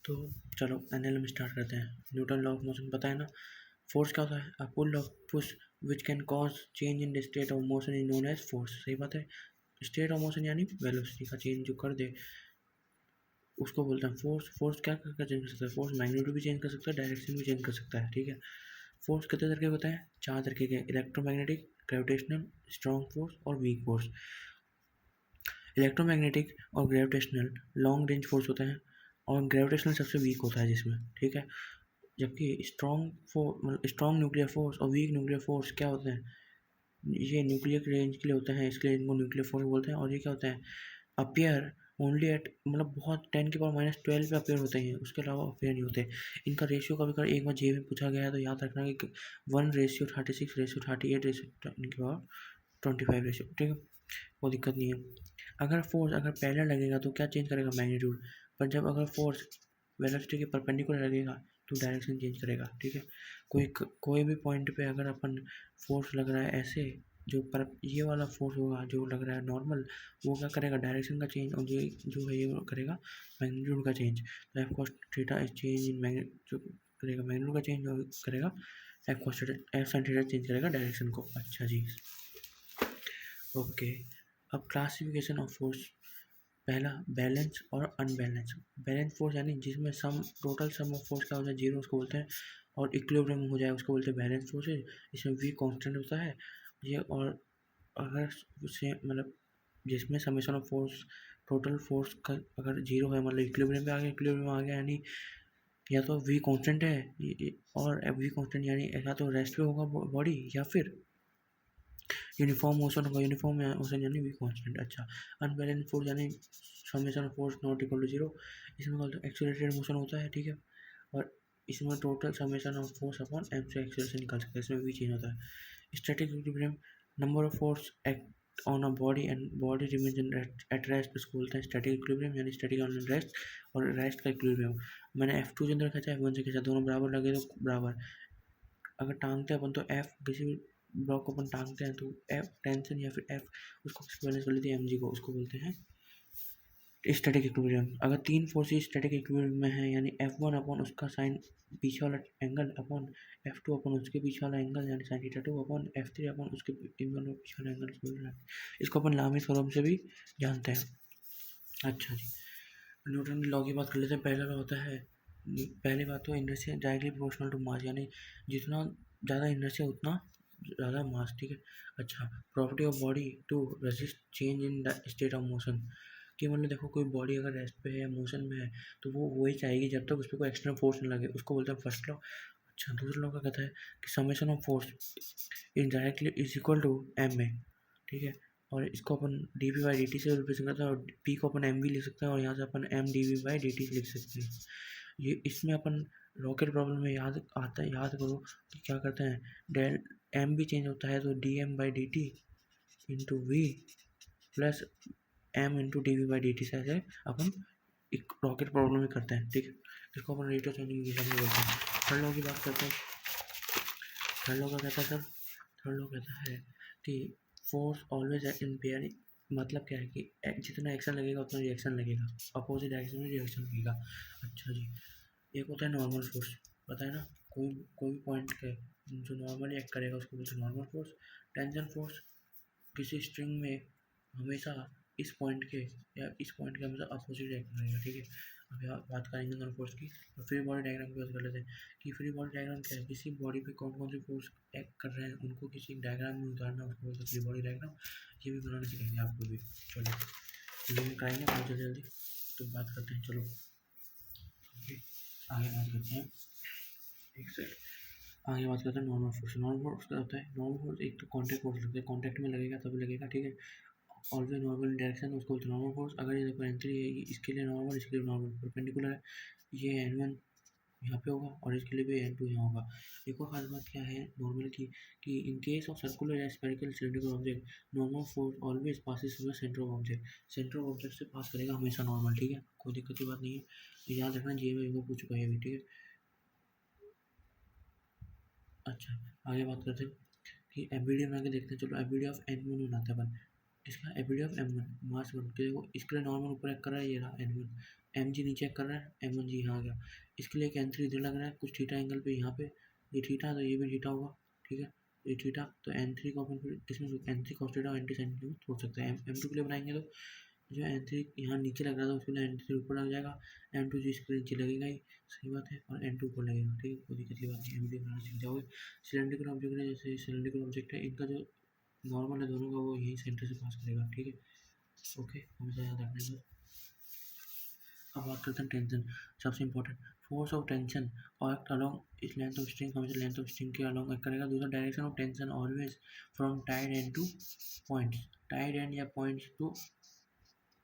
तो चलो NLM start करते हैं। न्यूटन लॉ ऑफ मोशन पता है ना। फोर्स क्या होता है? A pull of push which can cause change in the state of motion is known as force. सही बात है। स्टेट ऑफ मोशन यानी वेलोसिटी का चेंज जो कर दे उसको बोलते हैं फोर्स। फोर्स क्या कर चेंज कर सकता है? फोर्स मैग्नीट्यूड भी चेंज कर सकता है, डायरेक्शन भी चेंज कर सकता है। ठीक है। फोर्स कितने तरीके के होते हैं? 4 तरीके के। इलेक्ट्रोमैग्नेटिक, ग्रेविटेशनल, स्ट्रॉन्ग फोर्स और वीक फोर्स। इलेक्ट्रोमैग्नेटिक और ग्रेविटेशनल लॉन्ग रेंज फोर्स होते हैं और ग्रेविटेशनल सबसे वीक होता है जिसमें। ठीक है। जबकि स्ट्रॉन्ग न्यूक्लियर फोर्स और वीक न्यूक्लियर फोर्स क्या होते हैं? ये न्यूक्लियर रेंज के लिए होते हैं, इसके लिए इनको न्यूक्लियर फोर्स बोलते हैं। और ये क्या होते हैं? अपियर ओनली एट मतलब बहुत 10⁻12 पे अपेयर होते हैं, उसके अलावा अपेयर नहीं होते। इनका रेशियो कभी कभी एक बार जे में पूछा गया है तो याद रखना कि 1:36:38:25 रेशियो। ठीक है, कोई दिक्कत नहीं है। अगर फोर्स अगर पैरेलल लगेगा तो क्या चेंज करेगा? मैग्नीट्यूड। पर जब अगर फोर्स वेलोसिटी के परपेंडिकुलर लगेगा तो डायरेक्शन चेंज करेगा। ठीक है। कोई भी पॉइंट पे अगर अपन फोर्स लग रहा है ऐसे, जो पर ये वाला फोर्स होगा जो लग रहा है नॉर्मल, वो क्या करेगा? डायरेक्शन का चेंज। और ये जो है ये करेगा मैग्नीट्यूड का चेंज। तो F cos theta is change in magnitude, जो करेगा मैग्नीट्यूड का चेंज और करेगा F cos theta, F sine theta change करेगा डायरेक्शन को। अच्छा जी, ओके। अब क्लासिफिकेशन ऑफ फोर्स। पहला, बैलेंस और अनबैलेंस। बैलेंस फोर्स यानी जिसमें टोटल सम ऑफ फोर्स क्या होता है? 0, उसको बोलते हैं। और इक्विलिब्रियम हो जाए उसको बोलते हैं बैलेंस फोर्स है। इसमें वी कांस्टेंट होता है ये। और अगर उससे मतलब जिसमें summation of force total force का अगर 0 है, मतलब इक्विलिब्रियम पे आ गया, इक्विलिब्रियम आ गया यानी या तो वी कांस्टेंट है और वी कांस्टेंट यानी या तो रेस्ट पे होगा बॉडी या फिर यूनिफॉर्म मोशन होगा। यूनिफॉर्म मोशन यानी वी कांस्टेंट। अच्छा, अनबैलेंस फोर्स यानी summation of force not equal to 0। इसमें एक्सेलरेटेड मोशन होता है। ठीक है। और इसमें total summation of force upon M से एक्सेलरेशन निकाल सकते हैं, इसमें भी चेंज होता है। Static equilibrium, number of force act on a body and body remains at rest, इसको बोलते हैं स्टैटिक इक्विलिब्रियम यानी स्टैटिक ऑन रेस्ट। और रेस्ट का इक्विलिब्रियम, मैंने F2 के अंदर खींचा, F1 से खींचा, दोनों बराबर लगे तो बराबर। अगर टांगते हैं अपन तो F किसी भी ब्लॉक को अपन टांगते हैं तो F टेंशन या फिर F उसको बैलेंस कर लेते हैं mg को, उसको बोलते हैं स्टैटिक इक्विलिब्रियम। अगर 3 फोर्सेस स्टैटिक इक्विलिब्रियम में है यानी F1 अपॉन उसका साइन पीछे वाला एंगल अपॉन F2 अपॉन उसके पीछे वाला एंगल यानी sine theta 2 upon F3 upon उसके इन दोनों पीछे वाला एंगल, इसको अपन लामिस थ्योरम से भी जानते हैं। अच्छा जी, न्यूटन की लॉ की बात कर लेते हैं। पहला लॉ होता है, पहली बात तो inertia directly proportional to mass, यानी जितना ज़्यादा इनर्शिया उतना ज़्यादा मास। ठीक है। अच्छा, property of body to resist change in the state of motion, कि मतलब देखो कोई बॉडी अगर रेस्ट पे है या मोशन में है तो वो वही चाहेगी जब तक उस पर कोई एक्सटर्नल फोर्स नहीं लगे, उसको बोलते हैं फर्स्ट लॉ। अच्छा, दूसरा लॉ का कहता है कि summation of force indirectly is equal to M A. ठीक है। और इसको अपन D V by D T से रिप्रेजेंट करते हैं और पी को अपन एम वी लिख सकते हैं और यहाँ से अपन M D V by D T लिख सकते हैं। ये इसमें अपन रॉकेट प्रॉब्लम में याद आता है, याद करो कि क्या करते हैं, डेल एम भी चेंज होता है तो D M by D T into V plus M into D V by D T से ऐसे अपन एक रॉकेट प्रॉब्लम में करते हैं। ठीक है। इसको अपन रेट ऑफ चेंजिंग इक्वेशन में बोलते हैं। थर्ड लॉ की बात करते हैं। थर्ड लॉ का कहता है सर, थर्ड लॉ कहता है कि फोर्स ऑलवेज इन पेयर। मतलब क्या है कि जितना एक्शन लगेगा उतना रिएक्शन लगेगा, अपोजिट डायरेक्शन में रिएक्शन लगेगा। अच्छा जी, एक होता है नॉर्मल फोर्स, पता है ना, कोई भी पॉइंट के जो नॉर्मली एक्ट करेगा उसको बोलते हैं नॉर्मल फोर्स। टेंशन फोर्स, किसी स्ट्रिंग में हमेशा इस पॉइंट के या इस पॉइंट के हमेशा अपोजिट एक्ट करेगा। ठीक है। अब यहाँ बात करेंगे नॉन फोर्स की। तो फ्री बॉडी डायग्राम की बात कर लेते हैं कि फ्री बॉडी डायग्राम क्या है? किसी बॉडी पे कौन कौन से फोर्स एक्ट कर रहे हैं उनको किसी डायग्राम में उतारना, उसको बोलते हैं फ्री बॉडी डायग्राम। ये भी बनाना सिखाएंगे आपको भी। चलो ये कराएंगे बहुत जल्दी जल्दी, तो बात करते हैं। चलो ओके, आगे बात करते हैं। एक सेकंड, आगे बात करते हैं नॉर्मल फोर्स। नॉर्मल फोर्स क्या होता है? नॉर्मल फोर्स एक तो कॉन्टैक्ट फोर्स लगता है, कॉन्टैक्ट में लगेगा तभी लगेगा। ठीक है। ऑलवेज नॉर्मल डायरेक्शन, उसको बोलते हैं नॉर्मल फोर्स। अगर ये पेरेंटली है इसके लिए नॉर्मल, इसके लिए नॉर्मल परपेंडिकुलर है, ये N1 यहाँ पे होगा और इसके लिए भी N2 यहाँ होगा। एक और खास बात क्या है नॉर्मल की, कि इन केस ऑफ सर्कुलर या spherical cylindrical object normal force always passes through the centre of object, centre of object से पास करेगा हमेशा नॉर्मल। ठीक है, कोई दिक्कत की बात नहीं है, तो याद रखना जी में पूछ चुका है अभी। ठीक है। अच्छा, आगे बात करते हैं कि एबीडी बना के देखते हैं। चलो एबीडी ऑफ N1 बनाते हैं अपन। इसका एबिलिटी ऑफ M1 मास 1 के वो इसके लिए नॉर्मल ऊपर एक कर रहा है, ये रहा N1, mg नीचे एक कर रहा है, M1 जी यहाँ आ गया। इसके लिए एक N3 इधर लग रहा है कुछ थीटा एंगल पे, यहाँ पे ये थीटा तो ये भी थीटा होगा, ठीक है, ये थीटा। तो N3 को अपन फिर किसमें N3 cos थीटा और N2 sin थीटा में छोड़ सकते हैं। M2 के लिए बनाएंगे तो जो N3 यहाँ नीचे लग रहा था उसके लिए N3 ऊपर लग जाएगा, M2 जी इसके नीचे लगेगा ही, सही बात है, और N2 ऊपर लगेगा, ठीक है, कोई दिक्कत की बात नहीं, एबिलिटी बनाना सीख जाओगे। सिलेंड्रिकल ऑब्जेक्ट है, जैसे सिलेंड्रिकल ऑब्जेक्ट है, इनका जो नॉर्मल है दोनों का वो यही सेंटर से पास करेगा, ठीक है, ओके, हमेशा याद रखने का। अब बात करते हैं टेंशन, सबसे इंपॉर्टेंट फोर्स ऑफ टेंशन और एक्ट अलोंग इस लेंथ ऑफ स्ट्रिंग, हमेशा लेंथ ऑफ स्ट्रिंग के अलोंग एक्ट करेगा। दूसरा direction of tension always from tied end to points, tied end या points to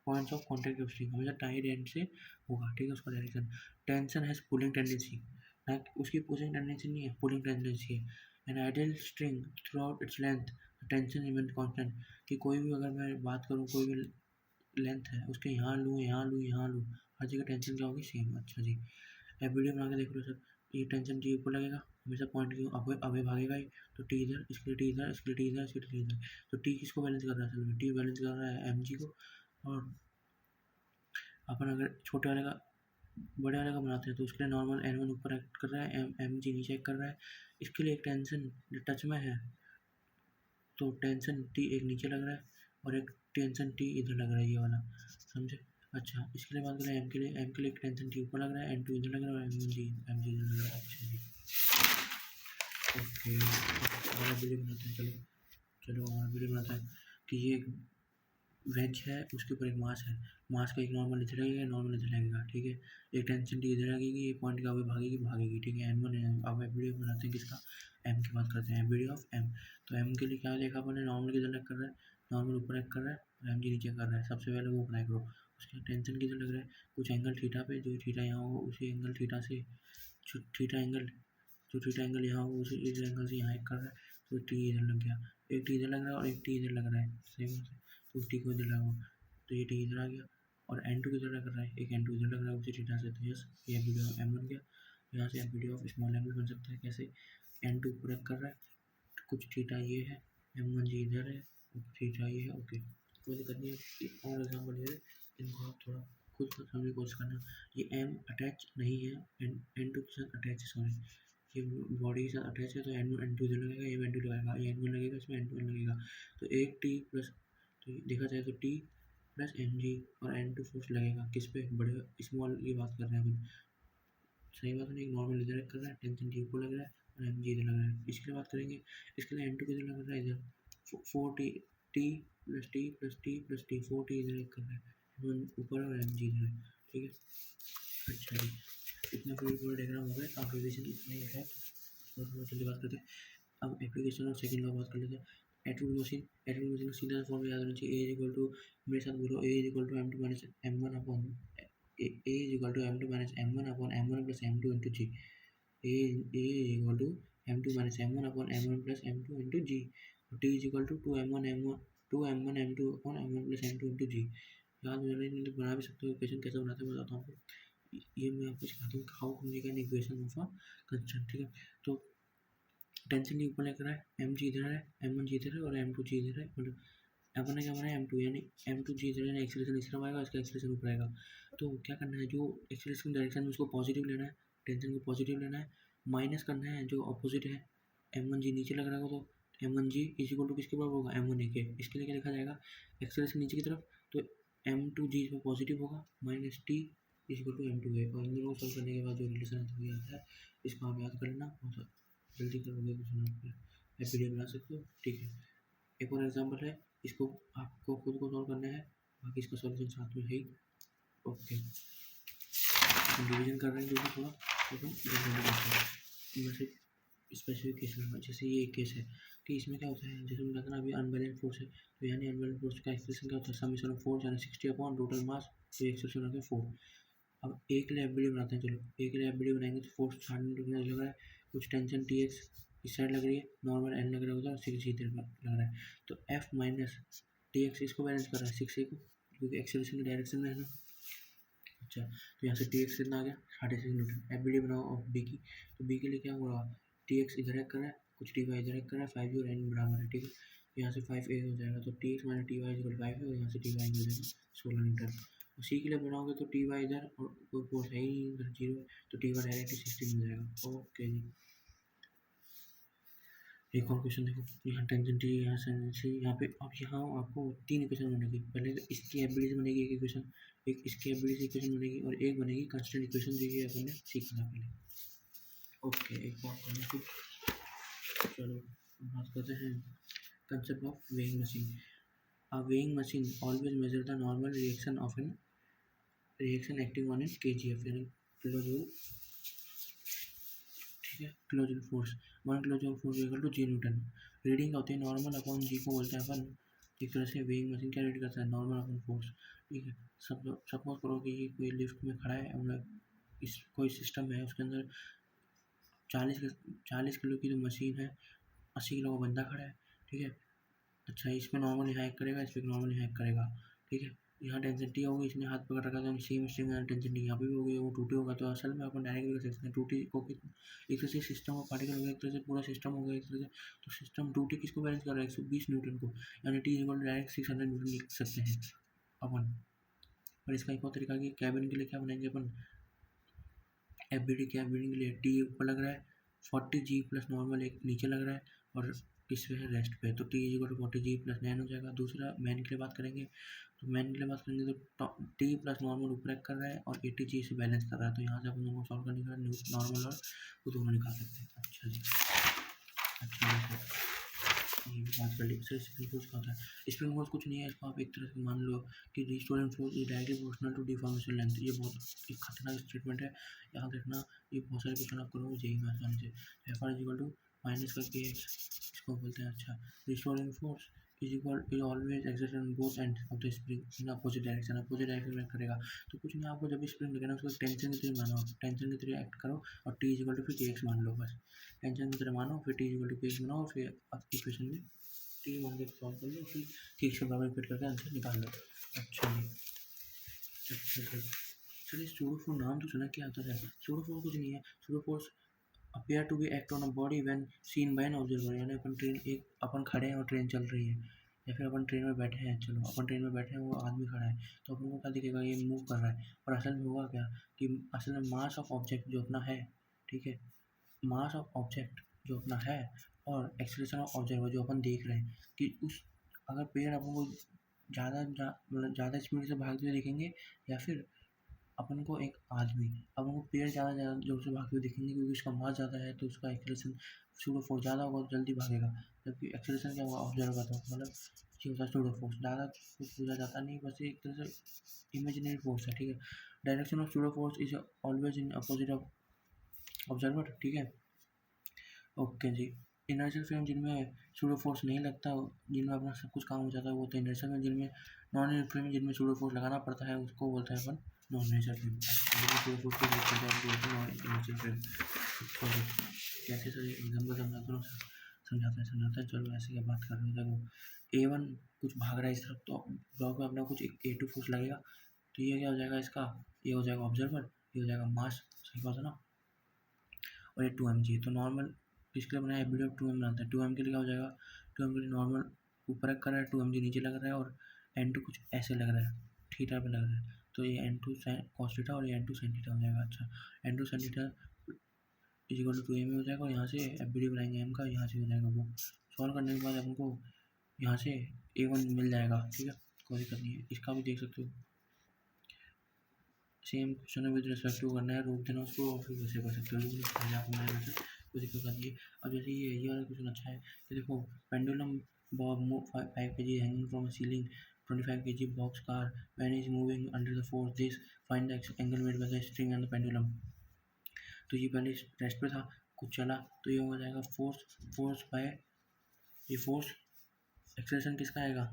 points of contact of string, हमेशा tied end से होगा, ठीक है, उसका direction. Tension has pulling tendency, ना उसकी पुलिंग टेंडेंसी नहीं है, पुलिंग टेंडेंसी है। An ideal string through out its length tension remain constant, कि कोई भी अगर मैं बात करूँ कोई भी लेंथ है उसके यहाँ लूँ यहाँ लूँ यहाँ लूँ, हर जगह टेंशन क्या होगी, सेम। अच्छा जी, अब वीडियो बना के देख लो सर, ये टेंशन टी ऊपर लगेगा, हमेशा पॉइंट की अवे भागेगा ही, तो टी इधर, इसके लिए टी इधर, इसके लिए टी इधर, इसके लिए टी इधर। तो टी किसको बैलेंस कर रहा है असल में, टी बैलेंस कर रहा है एम जी को। और अपन अगर छोटे वाले का बड़े वाले का बनाते हैं तो उसके लिए नॉर्मल एन वन ऊपर एक्ट कर रहा है, एम जी नीचे एक्ट कर रहा है। इसके लिए एक टेंशन जो टच में है तो टेंशन टी एक नीचे लग रहा है और एक टेंशन टी इधर लग रहा है, ये वाला, समझे। अच्छा, इसके लिए बात करें एम के लिए, एम के लिए एक टेंशन टी ऊपर लग रहा है, एम टू इधर लग रहा है और एम जी इधर लग रहा है। अच्छा जी, ओके, हमारा वीडियो बनाते हैं, चलो चलो हमारा वीडियो बनाता है कि ये वेज है, उसके ऊपर एक मास है, मास का एक नॉर्मल इधर लगेगा, नॉर्मल इधर लगेगा, ठीक है, एक टेंशन टी इधर लगेगी, एक पॉइंट का वे भागेगी भागेगी, ठीक है, एन वन है। अब वीडियो बनाते हैं किसका, एम की बात करते हैं, वीडियो ऑफ एम। तो एम के लिए क्या देखा अपन ने, नॉर्मल किधर लग कर रहा है, नॉर्मल ऊपर एक कर रहा है और एम जी नीचे कर रहा है, सबसे पहले वो बनाए करो। उसके टेंशन किधर लग रहा है, कुछ एंगल थीटा पे, जो थीटा यहाँ हो उसी एंगल थीटा से, थीटा एंगल जो थीटा एंगल यहाँ हो उसी इस एंगल से यहाँ एक कर रहा है, तो टी इधर लग गया, एक टी इधर लग रहा है और एक टी इधर लग रहा है, सेम से, तो टी को इधर लगा, तो ये टी इधर आ गया और एन टू किधर लग रहा है, एक एन टू इधर लग रहा है उसी थीटा से, तो यस ये वीडियो एम बन गया। यहाँ से वीडियो ऑफ स्मॉल एम भी बन सकता है, कैसे, एन टू ऊपर कर रहा है, कुछ थीटा ये है, एम वन जी इधर है, थीटा ये है, ओके, कोई दिक्कत नहीं है। और एग्जाम्पल ये है, इनको आप थोड़ा खुद समझने की कोशिश करना। ये एम अटैच नहीं है, एन टू के साथ अटैच है, सॉरी, ये बॉडी के साथ अटैच है, तो एन टू इधर लगेगा, ये एन टू लगेगा, ये एन वन लगेगा, इसमें एन टू लगेगा, तो एक टी प्लस, तो देखा जाए तो टी प्लस एम जी और एन टू फोर्स लगेगा किस पे, बड़े स्मॉल की बात कर रहे हैं अपन, सही बात नहीं, नॉर्मल इधर कर रहा है, टेंशन टी ऊपर लग रहा है और एम जी इधर लग रहा है। इसके लिए बात करेंगे, इसके लिए एन टू किधर लग रहा है, इधर four T, T plus T plus T plus T, four T इधर कर रहा है, ऊपर और एम जी इधर है, ठीक है। अच्छा जी, इतना पूरा डायग्राम हो गया, आप रिविजन इतना ही है, और जल्दी बात करते हैं। अब एप्लीकेशन और सेकंड लॉ बात कर लेते हैं। एट्रिब्यूट मशीन का सीधा फॉर्म याद होना चाहिए, ए इक्वल टू, मेरे साथ बोलो, A equal to M two minus M one upon A equal to M two minus M one upon M one plus M two into G, A equal to M two minus M one upon M one plus M two into G, T is equal to two M one M two upon M one plus M two into G. याद हो जाए नहीं तो बना भी सकते हो, equation कैसे बनाते हैं बताता हूँ आपको, ये मैं आपको सिखाता हूँ how to make an equation of a constant, ठीक है। तो टेंशन नहीं ऊपर लग रहा है, एम जी इधर है, एम वन जी इधर है और एम टू जी इधर है, मतलब अपन ने क्या बनाया एम टू, यानी एम टू जी इधर है, एक्सीलरेशन इस तरफ आएगा, इसका एक्सीलरेशन ऊपर आएगा। तो क्या करना है, जो एक्सीलरेशन डायरेक्शन में उसको पॉजिटिव लेना है, टेंशन को पॉजिटिव लेना है, माइनस करना है जो अपोजिट है, एम वन जी नीचे लग रहा होगा तो M one G is equal to किसके बराबर होगा, एम वन ए के। इसके लिए क्या लिखा जाएगा, एक्सीलरेशन नीचे की तरफ, तो एम टू जी इसमें पॉजिटिव होगा, minus T is equal to M two A, और इन दोनों को सॉल्व करने के बाद जो रिलेशन आता है इसको आप याद कर लेना, बहुत जल्दी करोगे कुछ ना, वीडियो बना सकते हो, ठीक है। एक और एग्जांपल है, इसको आपको खुद को सॉल्व करना है, बाकी इसका सॉल्यूशन साथ में है ही, ओके। डिवीजन कर रहे हैं जो थोड़ा, तो वैसे स्पेसिफिक केस में, जैसे ये एक केस है कि इसमें क्या होता है, जैसे मैंने कहा अभी अनबैलेंस फोर्स है, तो यानी अनबैलेंस फोर्स का एक्सप्रेशन क्या होता है, समेशन ऑफ फोर्स यानी 60 अपॉन टोटल मास, तो एक्सप्रेशन होता है 4। अब एक के लिए एफ बनाते हैं, चलो एक के लिए एफ बनाएंगे तो फोर्स स्टार्टिंग लग रहा है, कुछ टेंशन टी एक्स इस साइड लग रही है, नॉर्मल एन लग रहा होता है, 6 इधर लग रहा है, तो एफ माइनस टी एक्स इसको बैलेंस कर रहा है 6 को, क्योंकि एक्सेलरेशन की डायरेक्शन में है ना। अच्छा, तो यहाँ से टी एक्स कितना आ गया, 6.5 न्यूटन। एफ बनाओ ऑफ बी की, तो बी के लिए क्या हो रहा है, टी एक्स इधर एक कर रहा है, कुछ टी वाई इधर एक कर रहा है, 5 और एन बराबर है, ठीक है। यहाँ से 5a हो जाएगा, तो T X minus T Y equal 5 है, और यहाँ से टी वाई हो जाएगा 16 न्यूटन। उसी के लिए बनाओगे तो टी वाई इधर और कोई फोर्स है ही नहीं, इधर 0 है, तो टी वाई डायरेक्ट 16 हो जाएगा। ओके जी, एक और क्वेश्चन देखो, यहाँ टेंजेंट टी, यहाँ साइन सी, यहाँ पे अब यहाँ आपको 3 इक्वेशन बनेगी। पहले तो इसकी एबिलिटी बनेगी एक इक्वेशन, एक इसकी एबिलिटी इक्वेशन बनेगी, और एक बनेगी कांस्टेंट इक्वेशन, जो ये अपन ने सीखा था पहले। ओके, एक बात करना फिर, चलो बात करते हैं concept of weighing machine. A weighing machine always measure the normal reaction of an reaction acting on a kgf यानी किलोजूल, ठीक है, kilojoule force, 1 kilojoule force equal to G newton. Reading होती है नॉर्मल अपॉन जी को बोलते हैं अपन। एक तरह से वेइंग मशीन क्या रीड करता है, नॉर्मल अपॉन फोर्स, ठीक है। सपोज करो कि ये कोई लिफ्ट में खड़ा है और इस कोई सिस्टम है, उसके अंदर 40 किलो की जो मशीन है, 80 किलो का बंदा खड़ा है, ठीक है। अच्छा, इसमें नॉर्मली हैक करेगा, इस पर नॉर्मली हैक करेगा, ठीक है। यहाँ टेंशन टी होगी, इसने हाथ पकड़ रखा था, सेम स्ट्रिंग यहाँ टेंशन टी यहाँ पे भी होगी, वो टूटी होगा। तो असल में अपन डायरेक्ट भी कर सकते हैं टूटी को, एक तरह से सिस्टम का पार्टिकल हो गया, एक तरह से पूरा सिस्टम हो गया एक तरह से। तो सिस्टम टूटी किसको बैलेंस कर रहा है, 120 न्यूटन को, यानी टी इक्वल डायरेक्ट 600 न्यूटन लिख सकते हैं अपन। और इसका एक और तरीका कि कैबिन के लिए क्या बनाएंगे अपन, एफबीडी के लिए टी ऊपर लग रहा है, 40G प्लस नॉर्मल एक नीचे लग रहा है, और इस पे है रेस्ट पे, तो T equal to 40G plus 9 हो जाएगा। दूसरा मैन के लिए बात करेंगे, तो मैन के लिए बात करेंगे तो टी प्लस नॉर्मल ऊपर कर रहा है और 80G से बैलेंस कर रहा है, तो यहाँ से अपन दोनों सॉल्व करने का नॉर्मल और वो दोनों निकाल सकते हैं। अच्छा जी, अच्छा ये भी बात कर ली। सर स्प्रिंग फोर्स का होता है, स्प्रिंग फोर्स कुछ नहीं है, इसको आप एक तरह से मान लो कि restoring force is directly proportional to deformation length. ये बहुत एक खतरनाक स्टेटमेंट है, याद रखना। ये बहुत सारे क्वेश्चन आप करोगे जेई में आसानी से। F R is equal to minus का के एक्स, इसको बोलते हैं। अच्छा, restoring force is always exerted on both end of the spring in opposite direction में करेगा। तो कुछ नहीं, आपको जब भी स्प्रिंग लगेगा उसको टेंशन की तरह मानो, टेंशन की तरह एक्ट करो, और टी इज इक्वल टू फिर के एक्स मान लो, बस टेंशन की तरह मानो, फिर टी इज इक्वल टू के एक्स बनाओ, फिर इक्वेशन में टी मान के सॉल्व कर लो, फिर ठीक से बराबर फिट करके आंसर निकाल लो। अच्छा जी, चलिए सूडोफोर नाम तो सुना, क्या आता है। सूडोफोर कुछ नहीं है, pseudoforce appear to be act on a body when seen by an observer, यानी अपन खड़े हैं और ट्रेन चल रही है, या फिर अपन ट्रेन में बैठे हैं, चलो अपन ट्रेन में बैठे हैं, वो आदमी खड़ा है, तो अपन को क्या दिखेगा, ये मूव कर रहा है। और असल में होगा क्या कि असल में मास ऑफ ऑब्जेक्ट जो अपना है, ठीक है, मास ऑफ ऑब्जेक्ट जो अपना है और एक्सीलरेशन ऑफ ऑब्जर्वर जो अपन देख रहे हैं, कि उस अगर पेड़ अपन को मतलब ज़्यादा स्पीड से भागते हुए दिखेंगे, या फिर अपन को एक आदमी, अपन को पेड़ ज़्यादा जोर से भागते हुए दिखेंगे, क्योंकि उसका मास ज़्यादा है, तो उसका एक्सीलरेशन सूडो फोर्स ज़्यादा होगा तो जल्दी भागेगा। जबकि एक्सीलरेशन क्या होगा, ऑब्जर्व का, तो मतलब ये होता है सूडो फोर्स, ज़्यादा कुछ पूछा जाता नहीं, बस एक तरह से इमेजिनरी फोर्स है, ठीक है। Direction of pseudo force is always in opposite of observer, ठीक है। ओके जी, इनर्शियल फ्रेम जिनमें सूडो फोर्स नहीं लगता, जिनमें अपना सब कुछ काम हो जाता है, वो तो इनर्शियल में, जिनमें नॉन इनर्शियल फ्रेम जिनमें सूडो फोर्स लगाना पड़ता है, उसको बोलते हैं अपन non inertial frame. Pseudo force को बोलते हैं नॉन इनर्शियल फ्रेम। कैसे सर एग्जाम्पल समझाता है। चलो ऐसे क्या बात कर रहे हो, देखो A1 कुछ भाग रहा है इस तरफ, तो ब्लॉक में अपना कुछ A2 फोर्स लगेगा, तो ये क्या हो जाएगा, इसका ये हो जाएगा ऑब्जर्वर, ये हो जाएगा मास, सही बात है ना। और ये 2mg, तो नॉर्मल इसके लिए बनाया एबिलिटी ऑफ 2m बनाता है। 2m के लिए क्या हो जाएगा, 2m के लिए नॉर्मल ऊपर रख कर रहा है, 2mg नीचे लग रहा है, और n2 कुछ ऐसे लग रहा है, थीटा पे लग रहा है, तो ये n2 cos थीटा और ये n2 sin थीटा हो जाएगा। अच्छा, n2 sin theta is equal to 2m हो जाएगा, और यहाँ से एबिलिटी बनाएंगे m का, यहाँ से हो जाएगा वो। सॉल्व करने के बाद हमको यहाँ से A1 मिल जाएगा, ठीक है, कोई दिक्कत नहीं है। इसका भी देख सकते हो, सेम क्वेश्चन है, विद रिस्पेक्ट टू करना है, रोक देना उसको, और फिर वैसे कर सकते हो, लेकिन पहले आपको मैंने वैसे कोई दिक्कत नहीं है। अब जैसे ये वाला क्वेश्चन अच्छा है, कि देखो pendulum Bob move 5 kg hanging from ceiling 25 kg box car when is moving under the force this, find the angle made by the string and the pendulum. तो ये पहले रेस्ट पे था, कुछ चला, तो ये हो जाएगा फोर्स बाय, ये फोर्स एक्सेलरेशन किसका आएगा,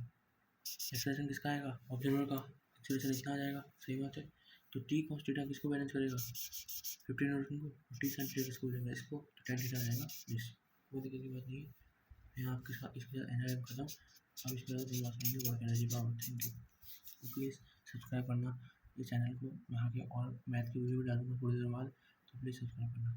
ऑब्जर्वर का, एक्सेलरेशन इतना आ जाएगा, सही बात है। तो टी कॉस थीटा किसको बैलेंस करेगा, 15 न्यूटन को, और टी साइन थीटा किसको देगा, इसको, तो टेन थीटा आ जाएगा दिस। कोई दिक्कत की बात नहीं है। यहाँ आपके साथ इसके साथ एनर्जी खत्म। अब इसके बाद बात करेंगे work energy power. Thank you. तो प्लीज़ सब्सक्राइब करना इस चैनल को, यहाँ के और मैथ की वीडियो भी डालूंगा थोड़ी देर बाद, तो प्लीज़ सब्सक्राइब करना।